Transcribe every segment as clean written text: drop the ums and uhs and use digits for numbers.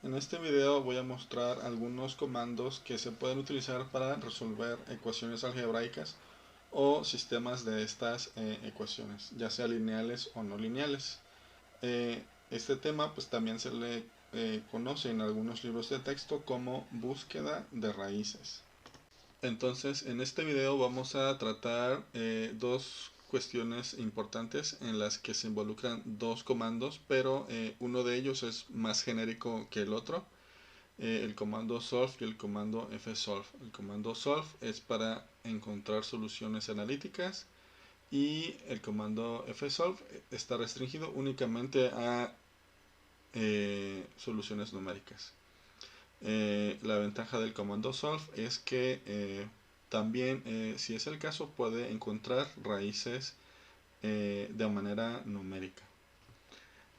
En este video voy a mostrar algunos comandos que se pueden utilizar para resolver ecuaciones algebraicas o sistemas de estas ecuaciones, ya sea lineales o no lineales. Este tema pues también se le conoce en algunos libros de texto como búsqueda de raíces. Entonces, en este video vamos a tratar dos cuestiones importantes en las que se involucran dos comandos, pero uno de ellos es más genérico que el otro, el comando solve y el comando fsolve. El comando solve es para encontrar soluciones analíticas y el comando fsolve está restringido únicamente a soluciones numéricas. La ventaja del comando solve es que también, si es el caso, puede encontrar raíces de manera numérica.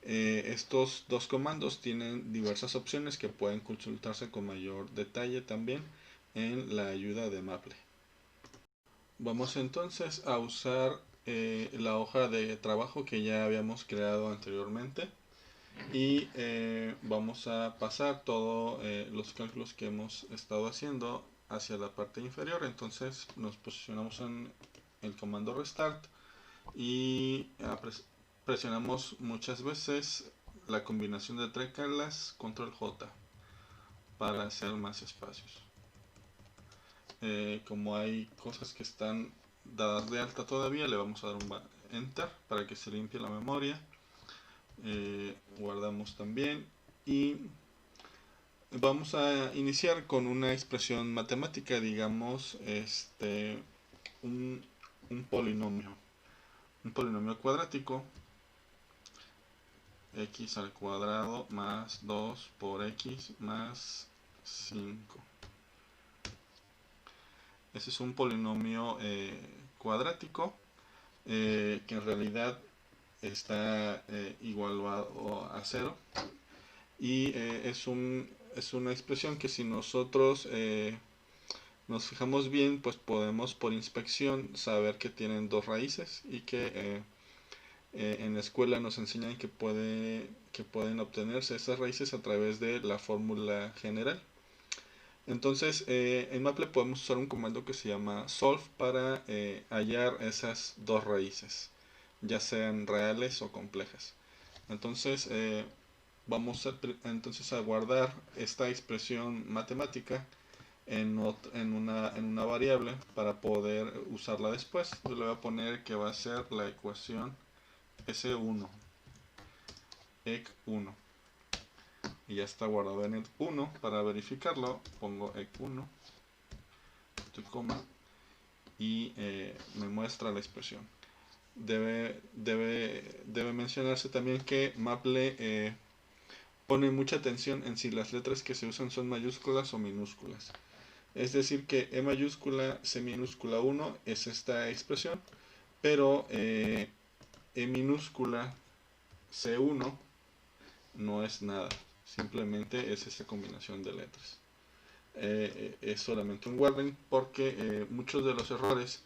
Estos dos comandos tienen diversas opciones que pueden consultarse con mayor detalle también en la ayuda de Maple. Vamos entonces a usar la hoja de trabajo que ya habíamos creado anteriormente y vamos a pasar todos los cálculos que hemos estado haciendo hacia la parte inferior. Entonces nos posicionamos en el comando restart y presionamos muchas veces la combinación de teclas control J para hacer más espacios. Como hay cosas que están dadas de alta todavía, le vamos a dar un enter para que se limpie la memoria. Guardamos también y vamos a iniciar con una expresión matemática, digamos un, un polinomio cuadrático, x al cuadrado más 2 por x más 5. Ese es un polinomio cuadrático que en realidad está igualado a 0 y es una expresión que si nosotros nos fijamos bien, pues podemos por inspección saber que tienen dos raíces y que en la escuela nos enseñan que pueden obtenerse esas raíces a través de la fórmula general. Entonces en Maple podemos usar un comando que se llama solve para hallar esas dos raíces, ya sean reales o complejas. Entonces vamos a guardar esta expresión matemática en una variable para poder usarla después. Yo le voy a poner que va a ser la ecuación S1, EC1. Y ya está guardado en EC1. Para verificarlo, pongo EC1, coma, y me muestra la expresión. Debe mencionarse también que Maple pone mucha atención en si las letras que se usan son mayúsculas o minúsculas. Es decir que E mayúscula, C minúscula 1 es esta expresión, pero E minúscula C1 no es nada, simplemente es esta combinación de letras. Es solamente un warning porque muchos de los errores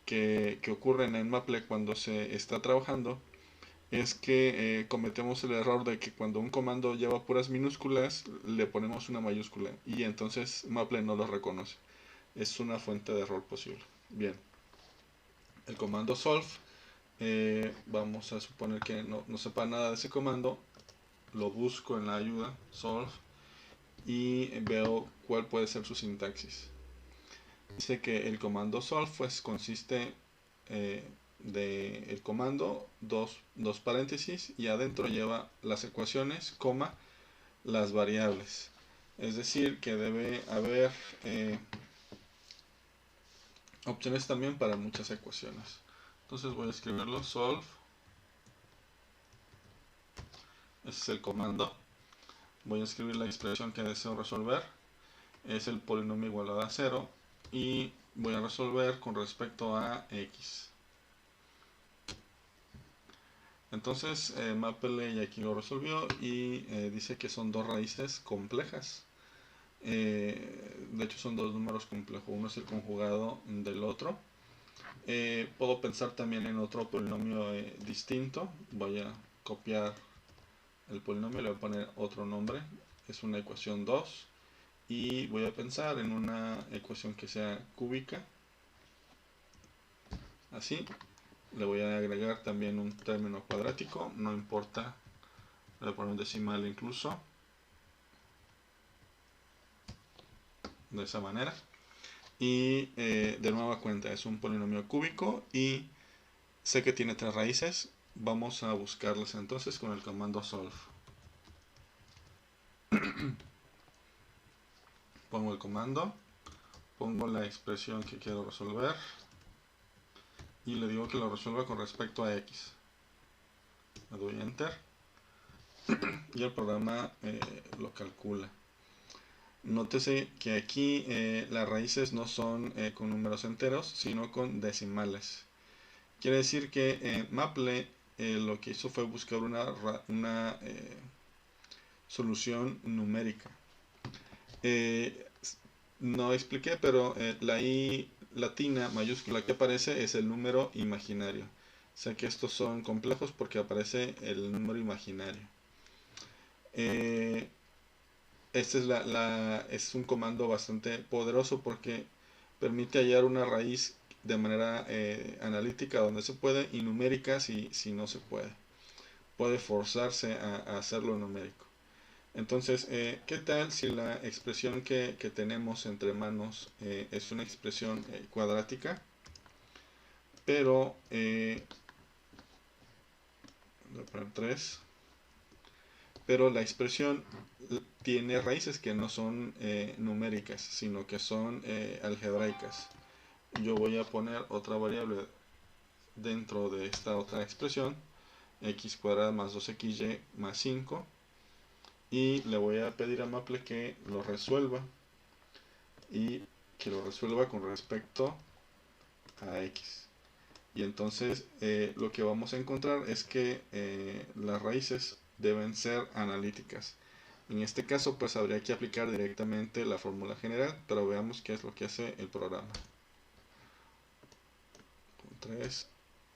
que ocurren en Maple cuando se está trabajando es que cometemos el error de que cuando un comando lleva puras minúsculas le ponemos una mayúscula y entonces Maple no lo reconoce. Es una fuente de error posible. Bien, el comando solve, vamos a suponer que no sepa nada de ese comando, lo busco en la ayuda solve y veo cuál puede ser su sintaxis. Dice que el comando solve pues consiste de el comando dos paréntesis y adentro lleva las ecuaciones, coma, las variables. Es decir, que debe haber opciones también para muchas ecuaciones. Entonces voy a escribirlo solve. Ese es el comando. Voy a escribir la expresión que deseo resolver. Es el polinomio igualado a 0 y voy a resolver con respecto a x. Entonces Maple ya aquí lo resolvió y dice que son dos raíces complejas. De hecho son dos números complejos, uno es el conjugado del otro. Puedo pensar también en otro polinomio distinto. Voy a copiar el polinomio, le voy a poner otro nombre. es una ecuación 2 y voy a pensar en una ecuación que sea cúbica, así. Le voy a agregar también un término cuadrático, no importa, voy a poner un decimal incluso, de esa manera. Y de nueva cuenta es un polinomio cúbico y sé que tiene 3 raíces. Vamos a buscarlas entonces con el comando solve. Pongo el comando, pongo la expresión que quiero resolver y le digo que lo resuelva con respecto a x. Le doy enter y el programa lo calcula. Nótese que aquí las raíces no son con números enteros, sino con decimales. Quiere decir que Maple lo que hizo fue buscar una solución numérica. No expliqué, pero la I latina mayúscula que aparece es el número imaginario. Sé que estos son complejos porque aparece el número imaginario. Este es un comando bastante poderoso porque permite hallar una raíz de manera analítica donde se puede y numérica si no se puede. Puede forzarse a hacerlo numérico. Entonces, ¿qué tal si la expresión que tenemos entre manos es una expresión cuadrática? Pero, voy a poner 3. Pero la expresión tiene raíces que no son numéricas, sino que son algebraicas. Yo voy a poner otra variable dentro de esta otra expresión, x cuadrada más 2xy más 5, y le voy a pedir a Maple que lo resuelva y que lo resuelva con respecto a x. Y entonces lo que vamos a encontrar es que las raíces deben ser analíticas. En este caso pues habría que aplicar directamente la fórmula general, pero veamos qué es lo que hace el programa. 3,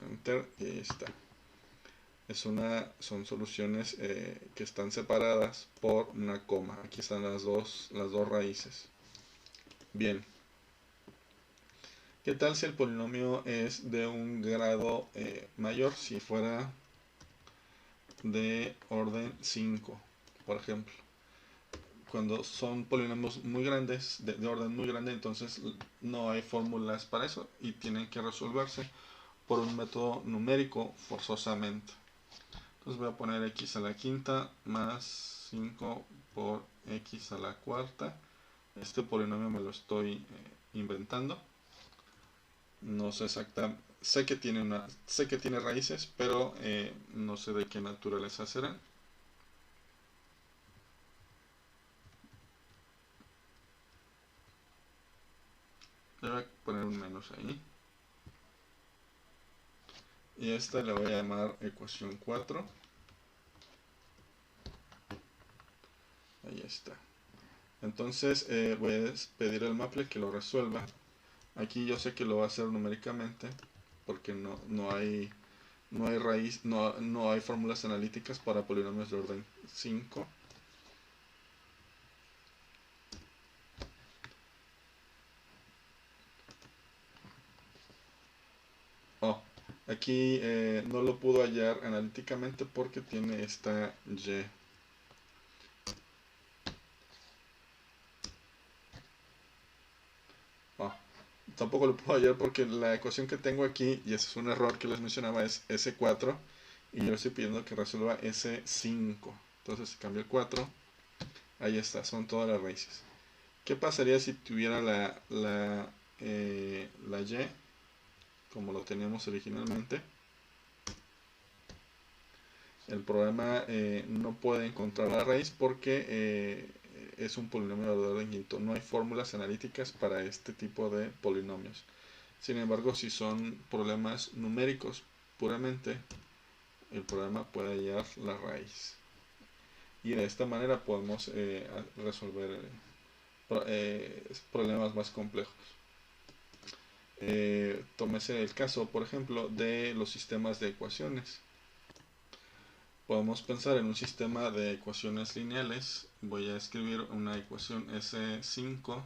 enter, y ahí está. Son soluciones que están separadas por una coma. Aquí están las dos raíces. Bien. ¿Qué tal si el polinomio es de un grado mayor? Si fuera de orden 5, por ejemplo. Cuando son polinomios muy grandes, de orden muy grande, entonces no hay fórmulas para eso y tienen que resolverse por un método numérico forzosamente. Entonces voy a poner x a la quinta más 5 por x a la cuarta. Este polinomio me lo estoy inventando. No sé exactamente, sé que tiene raíces, pero no sé de qué naturaleza serán. Le voy a poner un menos ahí. Y esta le voy a llamar ecuación 4. Ahí está. Entonces voy a pedir al Maple que lo resuelva. Aquí yo sé que lo va a hacer numéricamente porque no hay raíz, no hay fórmulas analíticas para polinomios de orden 5. Oh, aquí no lo pudo hallar analíticamente porque tiene esta y. Oh, tampoco lo puedo hallar porque la ecuación que tengo aquí, y ese es un error que les mencionaba, es S4 y yo estoy pidiendo que resuelva S5. Entonces se cambia el 4. Ahí está, son todas las raíces. ¿Qué pasaría si tuviera la y como lo teníamos originalmente? El programa no puede encontrar la raíz porque es un polinomio de orden quinto. No hay fórmulas analíticas para este tipo de polinomios. Sin embargo, si son problemas numéricos puramente, el programa puede hallar la raíz. Y de esta manera podemos resolver problemas más complejos. Tómese el caso, por ejemplo, de los sistemas de ecuaciones. podemos pensar en un sistema de ecuaciones lineales. Voy a escribir una ecuación S5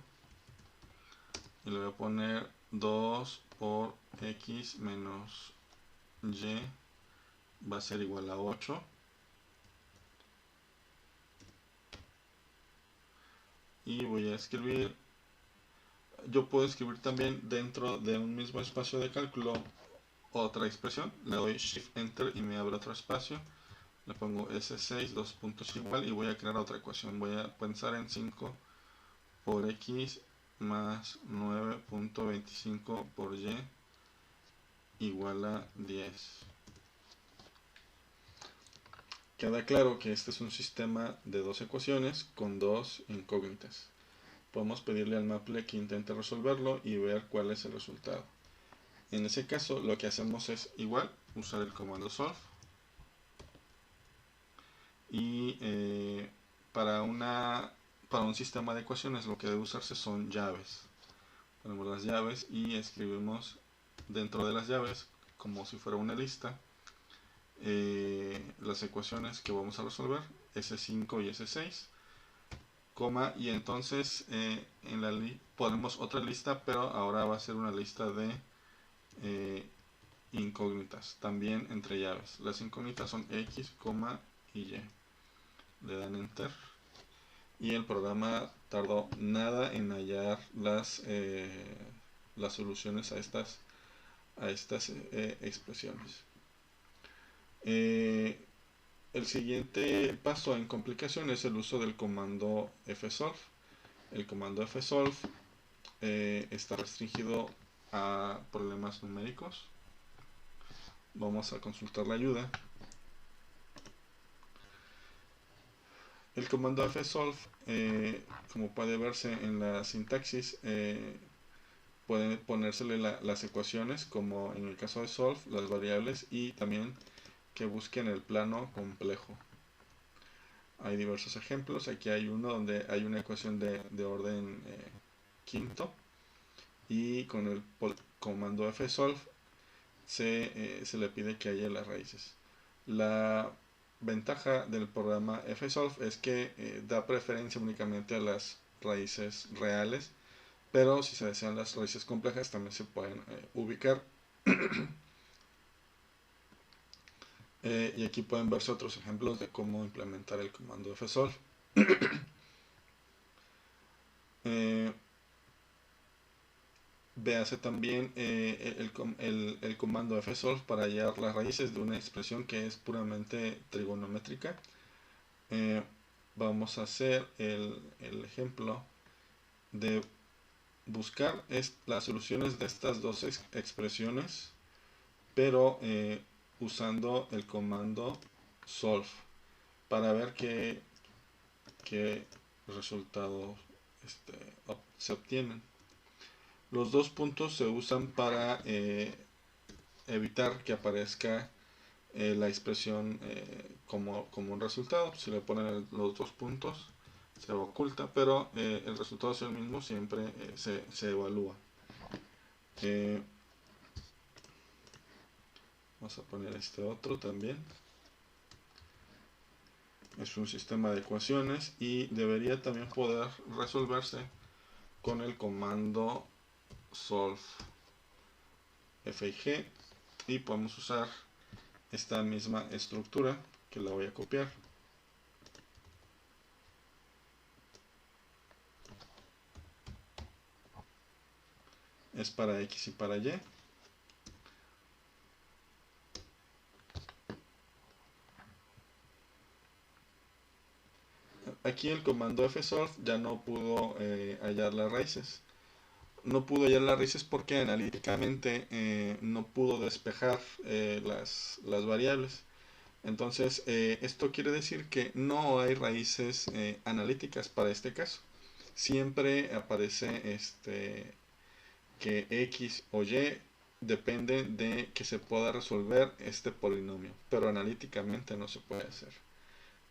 y le voy a poner 2 por x menos y va a ser igual a 8. Y voy a escribir, yo puedo escribir también dentro de un mismo espacio de cálculo otra expresión. Le doy Shift Enter y me abre otro espacio. Le pongo S6, dos puntos igual, y voy a crear otra ecuación. Voy a pensar en 5 por x más 9.25 por y igual a 10. Queda claro que este es un sistema de dos ecuaciones con dos incógnitas. Podemos pedirle al Maple que intente resolverlo y ver cuál es el resultado. En ese caso, lo que hacemos es igual, usar el comando solve. Y para un sistema de ecuaciones lo que debe usarse son llaves. Ponemos las llaves y escribimos dentro de las llaves, como si fuera una lista, las ecuaciones que vamos a resolver, S5 y S6, coma, y entonces ponemos otra lista, pero ahora va a ser una lista de incógnitas, también entre llaves. Las incógnitas son x, y y. Le dan enter y el programa tardó nada en hallar las soluciones a estas expresiones. El siguiente paso en complicación es el uso del comando fsolve. El comando fsolve está restringido a problemas numéricos. Vamos a consultar la ayuda. El comando fsolve, como puede verse en la sintaxis, puede ponérsele las ecuaciones, como en el caso de solve, las variables, y también que busquen el plano complejo. Hay diversos ejemplos. Aquí hay uno donde hay una ecuación de orden quinto, y con el comando fsolve se le pide que haya las raíces. La ventaja del programa fsolve es que da preferencia únicamente a las raíces reales, pero si se desean las raíces complejas también se pueden ubicar. Y aquí pueden verse otros ejemplos de cómo implementar el comando fsolve. Véase también el comando fsolve para hallar las raíces de una expresión que es puramente trigonométrica. Vamos a hacer el ejemplo de buscar las soluciones de estas dos expresiones, pero usando el comando solve para ver qué resultados se obtienen. Los dos puntos se usan para evitar que aparezca la expresión como un resultado. Si le ponen los dos puntos se oculta, pero el resultado es el mismo, siempre se evalúa. Vamos a poner este otro también. Es un sistema de ecuaciones y debería también poder resolverse con el comando solve fig, y podemos usar esta misma estructura, que la voy a copiar. Es para x y para y. Aquí el comando fsolve ya no pudo hallar las raíces. No pudo hallar las raíces porque analíticamente no pudo despejar las variables. Entonces esto quiere decir que no hay raíces analíticas para este caso. Siempre aparece que x o y depende de que se pueda resolver este polinomio, pero analíticamente no se puede hacer.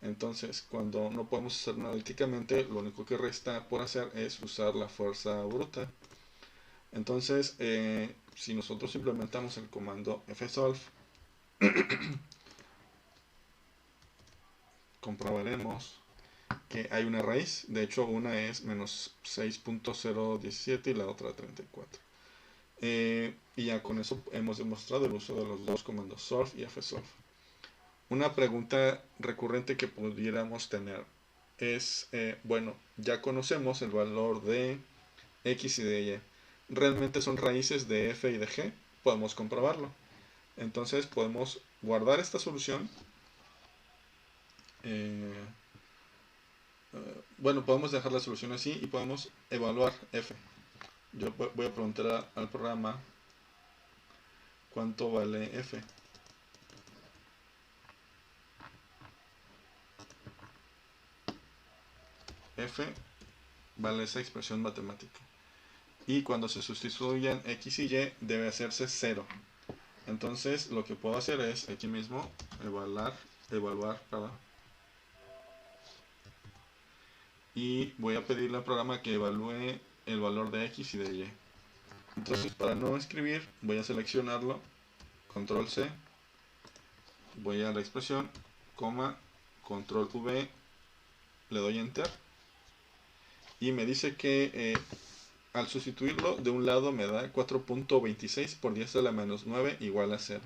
Entonces, cuando no podemos hacerlo analíticamente, lo único que resta por hacer es usar la fuerza bruta. Entonces, si nosotros implementamos el comando fsolve, comprobaremos que hay una raíz. De hecho, una es menos 6.017 y la otra 34. Y ya con eso hemos demostrado el uso de los dos comandos solve y fsolve. Una pregunta recurrente que pudiéramos tener es, bueno, ya conocemos el valor de x y de y. ¿Realmente son raíces de f y de g? Podemos comprobarlo. Entonces podemos guardar esta solución. Bueno, podemos dejar la solución así y podemos evaluar f. Yo voy a preguntar al programa cuánto vale f. F vale esa expresión matemática. Y cuando se sustituyan x y y debe hacerse 0. Entonces lo que puedo hacer es aquí mismo evaluar, y voy a pedirle al programa que evalúe el valor de x y de y. Entonces para no escribir voy a seleccionarlo, control C, voy a la expresión, coma, control V, le doy enter y me dice que al sustituirlo de un lado me da 4.26 por 10 a la menos 9 igual a 0.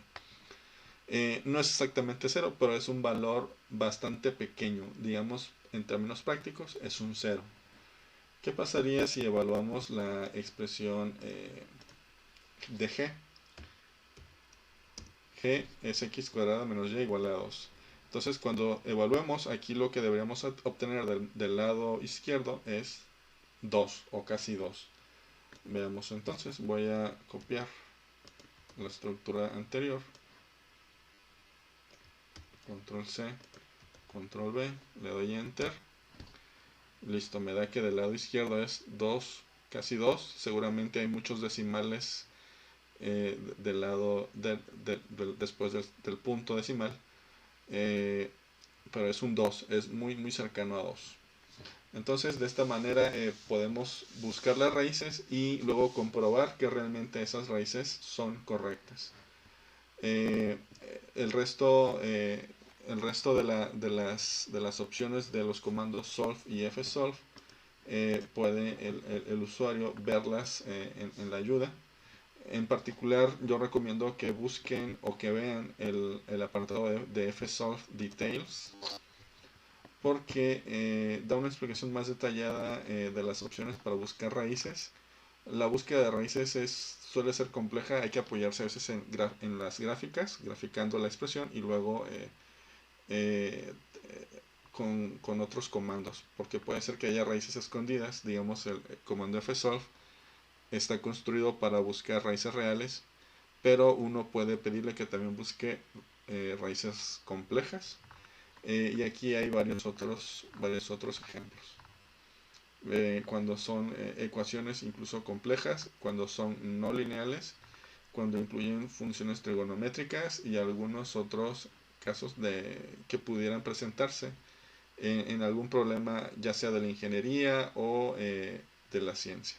No es exactamente 0, pero es un valor bastante pequeño. Digamos, en términos prácticos, es un 0. ¿Qué pasaría si evaluamos la expresión de g? G es x cuadrada menos y igual a 2. Entonces, cuando evaluemos, aquí lo que deberíamos obtener del lado izquierdo es 2 o casi 2. Veamos entonces, voy a copiar la estructura anterior, control C, control V, le doy enter, listo, me da que del lado izquierdo es 2, casi 2, seguramente hay muchos decimales del lado después del punto decimal, pero es un 2, es muy cercano a 2. Entonces de esta manera podemos buscar las raíces y luego comprobar que realmente esas raíces son correctas. El resto de las opciones de los comandos solve y fsolve puede el usuario verlas en la ayuda. En particular yo recomiendo que busquen o que vean el apartado de fsolve details, porque da una explicación más detallada de las opciones para buscar raíces. La búsqueda de raíces suele ser compleja, hay que apoyarse a veces en las gráficas, graficando la expresión y luego con otros comandos, porque puede ser que haya raíces escondidas. Digamos, el comando fsolve está construido para buscar raíces reales, pero uno puede pedirle que también busque raíces complejas, y aquí hay varios otros ejemplos. Cuando son ecuaciones incluso complejas, cuando son no lineales, cuando incluyen funciones trigonométricas y algunos otros casos que pudieran presentarse en algún problema, ya sea de la ingeniería o de la ciencia.